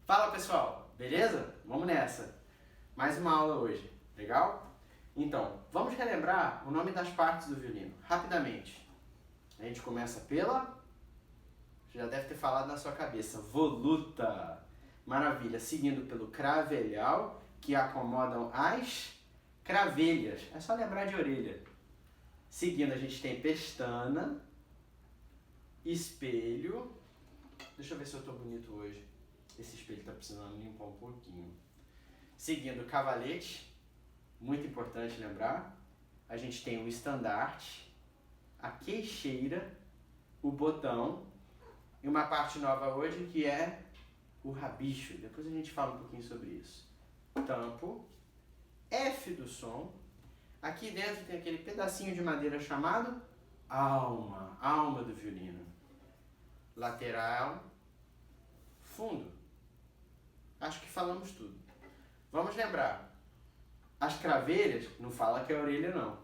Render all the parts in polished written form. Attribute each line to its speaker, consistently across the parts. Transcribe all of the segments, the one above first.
Speaker 1: Fala pessoal, beleza? Vamos nessa. Mais uma aula hoje, legal? Então, vamos relembrar o nome das partes do violino, rapidamente. A gente começa pela... Já deve ter falado na sua cabeça, voluta. Maravilha, seguindo pelo cravelhal, que acomodam as cravelhas. É só lembrar de orelha. Seguindo a gente tem pestana, espelho. Deixa eu ver se eu tô bonito hoje. Esse espelho tá precisando limpar um pouquinho. Seguindo, cavalete, muito importante lembrar. A gente tem o estandarte, a queixeira, o botão e uma parte nova hoje que é o rabicho. Depois a gente fala um pouquinho sobre isso. Tampo, F do som. Aqui dentro tem aquele pedacinho de madeira chamado alma, alma do violino. Lateral, fundo. Acho que falamos tudo. Vamos lembrar. As cravelhas, não fala que é a orelha não.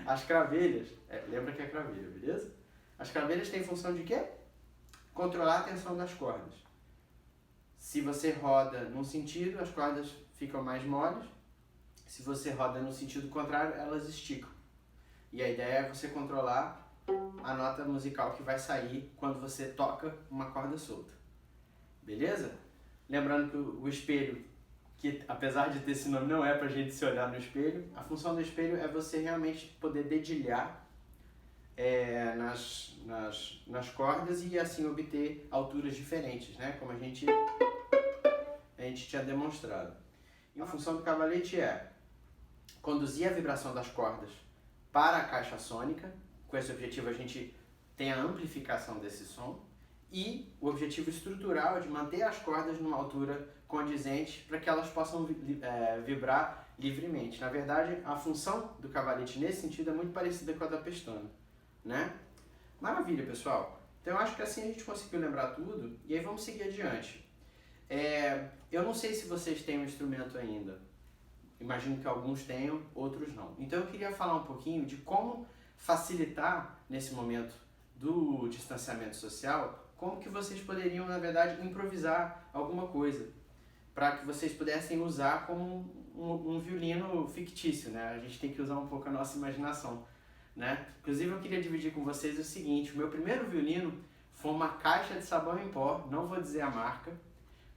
Speaker 1: As cravelhas, lembra que é cravelha, beleza? As cravelhas têm função de quê? Controlar a tensão das cordas. Se você roda num sentido, as cordas ficam mais moles. Se você roda no sentido contrário, elas esticam. E a ideia é você controlar a nota musical que vai sair quando você toca uma corda solta. Beleza? Lembrando que o espelho, que apesar de ter esse nome, não é pra gente se olhar no espelho. A função do espelho é você realmente poder dedilhar nas cordas e assim obter alturas diferentes, né? Como a gente tinha demonstrado. E a função do cavalete é conduzir a vibração das cordas para a caixa sônica. Com esse objetivo a gente tem a amplificação desse som. E o objetivo estrutural é de manter as cordas numa altura condizente para que elas possam vibrar livremente. Na verdade, a função do cavalete nesse sentido é muito parecida com a da pestana, né? Maravilha, pessoal! Então eu acho que assim a gente conseguiu lembrar tudo e aí vamos seguir adiante. Eu não sei se vocês têm um instrumento ainda. Imagino que alguns tenham, outros não. Então eu queria falar um pouquinho de como facilitar nesse momento do distanciamento social, como que vocês poderiam, na verdade, improvisar alguma coisa para que vocês pudessem usar como um violino fictício, né? A gente tem que usar um pouco a nossa imaginação, né? Inclusive eu queria dividir com vocês o seguinte: o meu primeiro violino foi uma caixa de sabão em pó, não vou dizer a marca,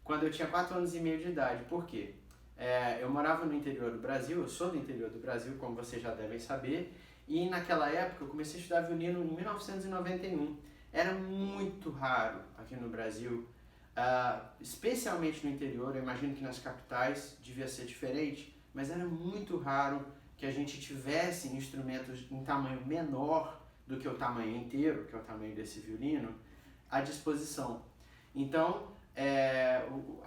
Speaker 1: quando eu tinha 4 anos e meio de idade. Por quê? Eu morava no interior do Brasil, eu sou do interior do Brasil, como vocês já devem saber, e naquela época eu comecei a estudar violino em 1991. Era muito raro aqui no Brasil, especialmente no interior. Eu imagino que nas capitais devia ser diferente, mas era muito raro que a gente tivesse instrumentos em tamanho menor do que o tamanho inteiro, que é o tamanho desse violino, à disposição. Então,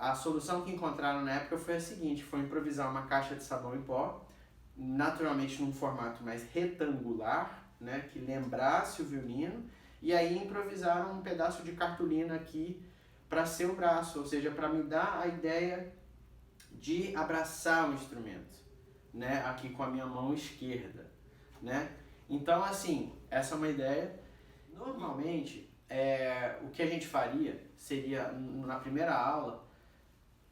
Speaker 1: a solução que encontraram na época foi a seguinte: foi improvisar uma caixa de sabão em pó, naturalmente num formato mais retangular, né, que lembrasse o violino, e aí improvisaram um pedaço de cartolina aqui para ser o braço, ou seja, para me dar a ideia de abraçar o instrumento, né, aqui com a minha mão esquerda, né? Então, assim, essa é uma ideia. Normalmente, o que a gente faria seria, na primeira aula,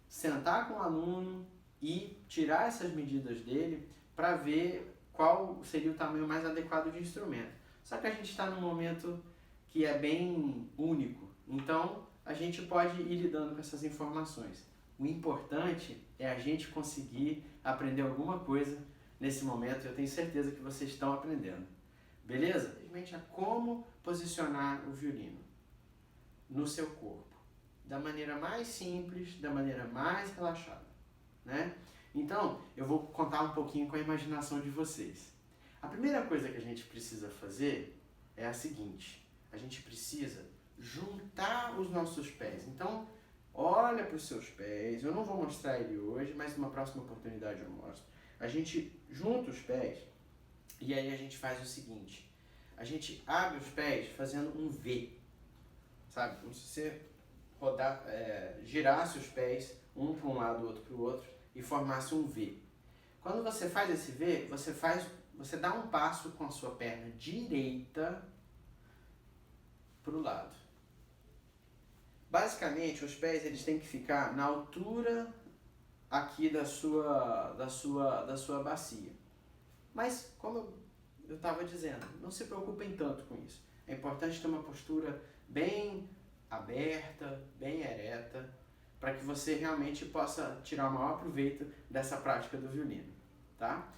Speaker 1: sentar com o aluno e tirar essas medidas dele para ver qual seria o tamanho mais adequado de instrumento. Só que a gente está num momento que é bem único, então a gente pode ir lidando com essas informações. O importante é a gente conseguir aprender alguma coisa nesse momento. Eu tenho certeza que vocês estão aprendendo. Beleza? Simplesmente é como posicionar o violino no seu corpo, da maneira mais simples, da maneira mais relaxada, né? Então, eu vou contar um pouquinho com a imaginação de vocês. A primeira coisa que a gente precisa fazer é a seguinte: a gente precisa juntar os nossos pés. Então, olha para os seus pés. Eu não vou mostrar ele hoje, mas numa próxima oportunidade eu mostro. A gente junta os pés e aí a gente faz o seguinte: a gente abre os pés fazendo um V, sabe? Como se você girasse os pés um para um lado, outro para o outro e formasse um V. Quando você faz esse V, você dá um passo com a sua perna direita para o lado. Basicamente, os pés eles têm que ficar na altura aqui da sua bacia. Mas, como eu estava dizendo, não se preocupem tanto com isso. É importante ter uma postura bem aberta, bem ereta, para que você realmente possa tirar o maior proveito dessa prática do violino, tá?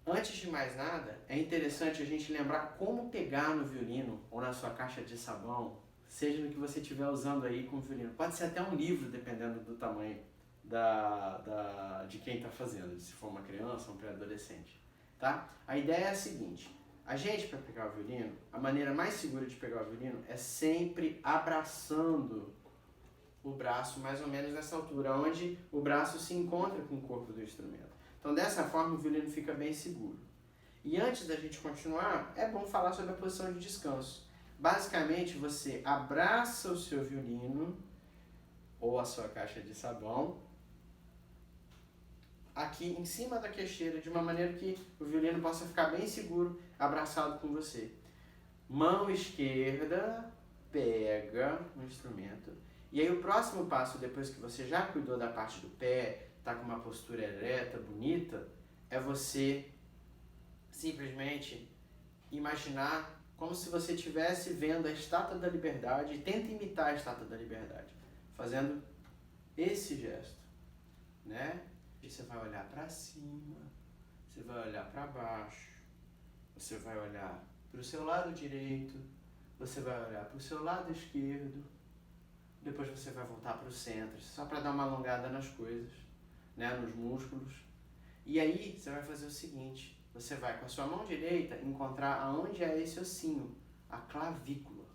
Speaker 1: Antes de mais nada, é interessante a gente lembrar como pegar no violino ou na sua caixa de sabão, seja no que você estiver usando aí com o violino. Pode ser até um livro, dependendo do tamanho de quem está fazendo, se for uma criança ou um pré-adolescente. Tá? A ideia é a seguinte: a gente, para pegar o violino, a maneira mais segura de pegar o violino é sempre abraçando o braço mais ou menos nessa altura, onde o braço se encontra com o corpo do instrumento. Então, dessa forma, o violino fica bem seguro. E antes da gente continuar, é bom falar sobre a posição de descanso. Basicamente, você abraça o seu violino ou a sua caixa de sabão aqui em cima da queixeira, de uma maneira que o violino possa ficar bem seguro, abraçado com você. Mão esquerda pega o instrumento. E aí o próximo passo, depois que você já cuidou da parte do pé, está com uma postura ereta, bonita, é você simplesmente imaginar como se você estivesse vendo a Estátua da Liberdade e tenta imitar a Estátua da Liberdade, fazendo esse gesto, né? E você vai olhar para cima, você vai olhar para baixo, você vai olhar para o seu lado direito, você vai olhar para o seu lado esquerdo, depois você vai voltar para o centro, só para dar uma alongada nas coisas, né, nos músculos. E aí você vai fazer o seguinte: você vai com a sua mão direita encontrar aonde é esse ossinho, a clavícula.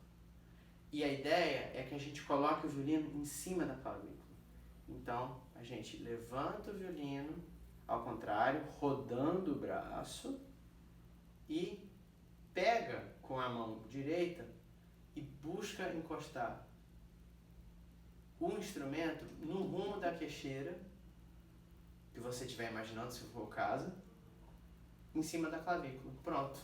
Speaker 1: E a ideia é que a gente coloque o violino em cima da clavícula. Então, a gente levanta o violino, ao contrário, rodando o braço, e pega com a mão direita e busca encostar o instrumento no rumo da queixeira, que você estiver imaginando, se for o caso, em cima da clavícula. Pronto.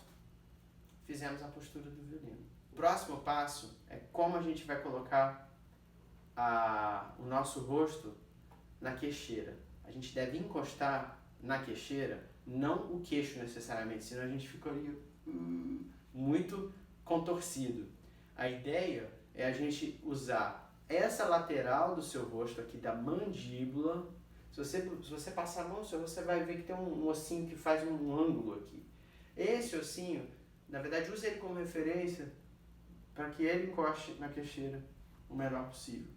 Speaker 1: Fizemos a postura do violino. O próximo passo é como a gente vai colocar o nosso rosto na queixeira. A gente deve encostar na queixeira, não o queixo necessariamente, senão a gente ficaria muito contorcido. A ideia é a gente usar essa lateral do seu rosto aqui, da mandíbula. Se você passar a mão no seu rosto, você vai ver que tem um ossinho que faz um ângulo aqui. Esse ossinho, na verdade, use ele como referência para que ele encoste na queixeira o melhor possível,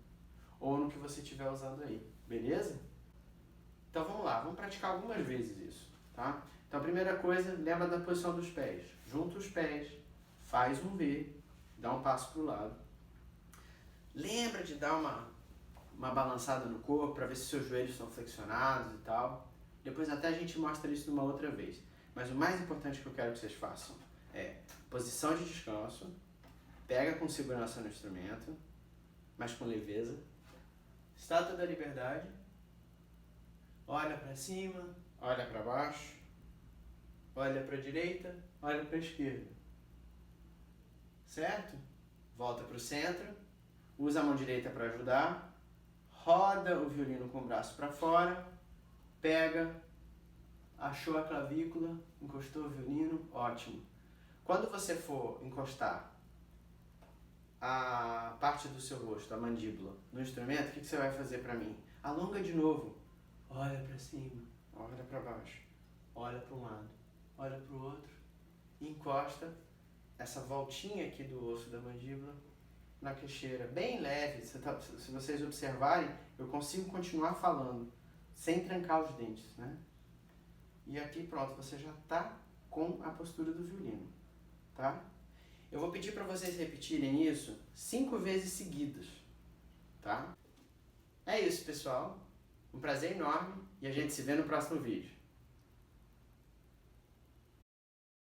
Speaker 1: ou no que você estiver usando aí, beleza? Então vamos lá, vamos praticar algumas vezes isso, tá? Então a primeira coisa, lembra da posição dos pés. Junta os pés, faz um V, dá um passo para o lado. Lembra de dar uma balançada no corpo para ver se seus joelhos estão flexionados e tal. Depois até a gente mostra isso numa outra vez. Mas o mais importante que eu quero que vocês façam é posição de descanso, pega com segurança no instrumento, mas com leveza. Estátua da Liberdade. Olha para cima, olha para baixo, olha para a direita, olha para a esquerda. Certo? Volta para o centro, usa a mão direita para ajudar, roda o violino com o braço para fora, pega, achou a clavícula, encostou o violino, ótimo. Quando você for encostar a parte do seu rosto, a mandíbula, no instrumento, o que você vai fazer para mim? Alonga de novo. Olha para cima, olha para baixo, olha para um lado, olha para o outro, e encosta essa voltinha aqui do osso da mandíbula na queixeira, bem leve. Se vocês observarem, eu consigo continuar falando, sem trancar os dentes, né? E aqui pronto, você já está com a postura do violino, tá? Eu vou pedir para vocês repetirem isso 5 vezes seguidas, tá? É isso, pessoal. Um prazer enorme e a gente se vê no próximo vídeo.